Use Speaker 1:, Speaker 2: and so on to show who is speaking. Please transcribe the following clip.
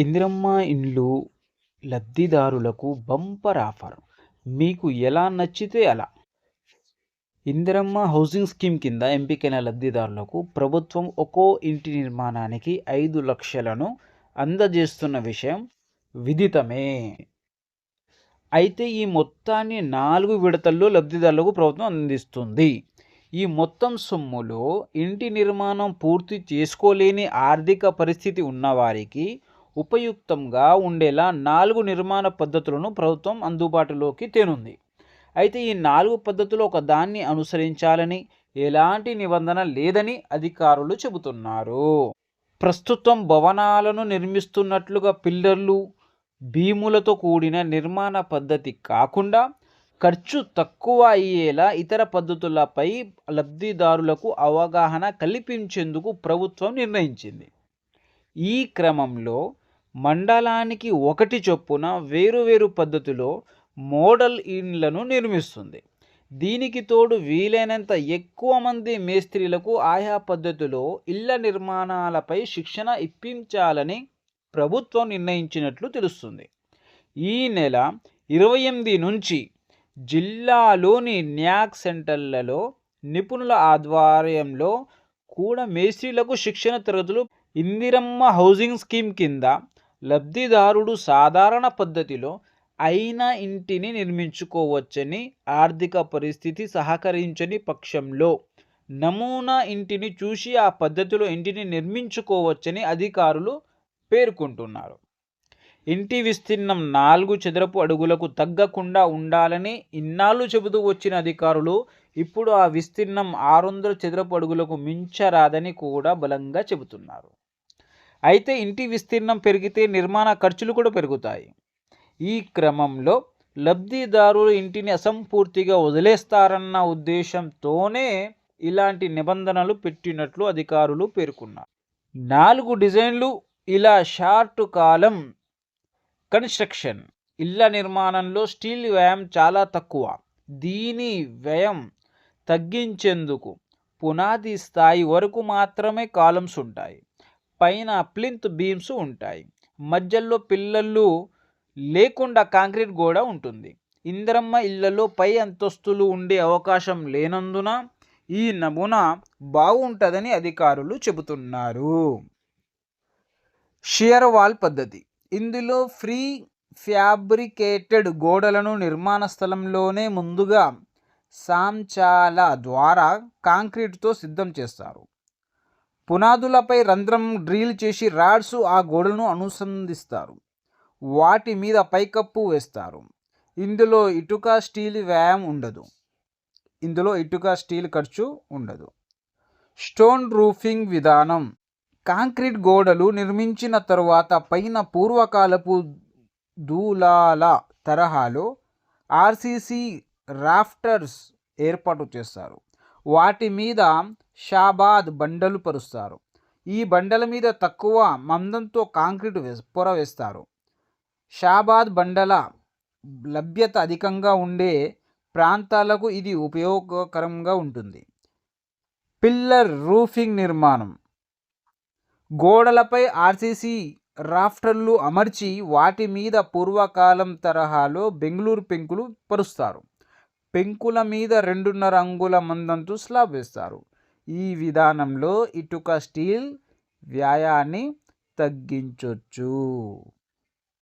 Speaker 1: ఇందిరమ్మ ఇండ్లు లబ్ధిదారులకు bumper offer. మీకు ఎలా నచ్చితే అలా. ఇందిరమ్మ హౌసింగ్ స్కీమ్ కింద ఎంపికైన లబ్ధిదారులకు ప్రభుత్వం ఒక్కో ఇంటి నిర్మాణానికి 5,00,000ను అందజేస్తున్న విషయం విదితమే. అయితే ఈ మొత్తాన్ని 4 విడతల్లో లబ్ధిదారులకు ప్రభుత్వం అందిస్తుంది. ఈ మొత్తం సొమ్ములో ఇంటి నిర్మాణం పూర్తి చేసుకోలేని ఆర్థిక పరిస్థితి ఉన్నవారికి ఉపయుక్తంగా ఉండేలా 4 నిర్మాణ పద్ధతులను ప్రభుత్వం అందుబాటులోకి తేనుంది. అయితే ఈ 4 పద్ధతులు ఒకదాన్ని అనుసరించాలని ఎలాంటి నిబంధన లేదని అధికారులు చెబుతున్నారు. ప్రస్తుతం భవనాలను నిర్మిస్తున్నట్లుగా పిల్లర్లు, బీములతో కూడిన నిర్మాణ పద్ధతి కాకుండా ఖర్చు తక్కువ అయ్యేలా ఇతర పద్ధతులపై లబ్ధిదారులకు అవగాహన కల్పించేందుకు ప్రభుత్వం నిర్ణయించింది. ఈ క్రమంలో మండలానికి 1 చొప్పున వేరువేరు పద్ధతిలో మోడల్ ఇండ్లను నిర్మిస్తుంది. దీనికి తోడు వీలైనంత ఎక్కువ మంది మేస్త్రీలకు ఆయా పద్ధతిలో ఇళ్ల నిర్మాణాలపై శిక్షణ ఇప్పించాలని ప్రభుత్వం నిర్ణయించినట్లు తెలుస్తుంది. ఈ నెల 28 నుంచి జిల్లాలోని న్యాక్ సెంటర్లలో నిపుణుల ఆధ్వర్యంలో కూడా మేస్త్రీలకు శిక్షణ తరగతులు. ఇందిరమ్మ హౌసింగ్ స్కీమ్ కింద లబ్ధిదారుడు సాధారణ పద్ధతిలో అయిన ఇంటిని నిర్మించుకోవచ్చని, ఆర్థిక పరిస్థితి సహకరించని పక్షంలో నమూనా ఇంటిని చూసి ఆ పద్ధతిలో ఇంటిని నిర్మించుకోవచ్చని అధికారులు పేర్కొంటున్నారు. ఇంటి విస్తీర్ణం 4 చదరపు అడుగులకు తగ్గకుండా ఉండాలని ఇన్నాళ్ళు చెబుతూ వచ్చిన అధికారులు ఇప్పుడు ఆ విస్తీర్ణం 600 చదరపు అడుగులకు మించరాదని కూడా బలంగా చెబుతున్నారు. అయితే ఇంటి విస్తీర్ణం పెరిగితే నిర్మాణ ఖర్చులు కూడా పెరుగుతాయి. ఈ క్రమంలో లబ్ధిదారులు ఇంటిని అసంపూర్తిగా వదిలేస్తారన్న ఉద్దేశంతోనే ఇలాంటి నిబంధనలు పెట్టినట్లు అధికారులు పేర్కొన్నారు. 4 డిజైన్లు. ఇలా షార్ట్ కాలం కన్స్ట్రక్షన్ ఇళ్ల నిర్మాణంలో స్టీల్ వ్యయం చాలా తక్కువ. దీని వ్యయం తగ్గించేందుకు పునాది స్థాయి వరకు మాత్రమే కాలమ్స్ ఉంటాయి. పైన ప్లింత్ బీమ్స్ ఉంటాయి. మధ్యలో పిల్లర్లు లేకుండా కాంక్రీట్ గోడ ఉంటుంది. ఇందిరమ్మ ఇళ్లలో పై అంతస్తులు ఉండే అవకాశం లేనందున ఈ నమూనా బాగుంటుందని అధికారులు చెబుతున్నారు. షియర్ వాల్ పద్ధతి. ఇందులో ఫ్రీ ఫ్యాబ్రికేటెడ్ గోడలను నిర్మాణ స్థలంలోనే ముందుగా సాంచాల ద్వారా కాంక్రీటుతో సిద్ధం చేస్తారు. పునాదులపై రంధ్రం డ్రిల్ చేసి రాడ్స్ ఆ గోడలను అనుసంధిస్తారు. వాటి మీద పైకప్పు వేస్తారు. ఇందులో ఇటుక స్టీల్ వ్యయం ఉండదు. ఖర్చు ఉండదు. స్టోన్ రూఫింగ్ విధానం. కాంక్రీట్ గోడలు నిర్మించిన తరువాత పైన పూర్వకాలపు దూలాల తరహాలో ఆర్సీసీ రాఫ్టర్స్ ఏర్పాటు చేస్తారు. వాటి మీద షాబాద్ బండలు పరుస్తారు. ఈ బండల మీద తక్కువ మందంతో కాంక్రీట్ పొర వేస్తారు. షాబాద్ బండల లభ్యత అధికంగా ఉండే ప్రాంతాలకు ఇది ఉపయోగకరంగా ఉంటుంది. పిల్లర్ రూఫింగ్ నిర్మాణం. గోడలపై ఆర్సీసీ రాఫ్టర్లు అమర్చి వాటి మీద పూర్వకాలం తరహాలో బెంగుళూరు పెంకులు పరుస్తారు. పెంకుల మీద 2.5 అంగుళాల మందంతో స్లాబ్ వేస్తారు. ఈ విధానంలో ఇటుక స్టీల్ వ్యయాన్ని తగ్గించొచ్చు.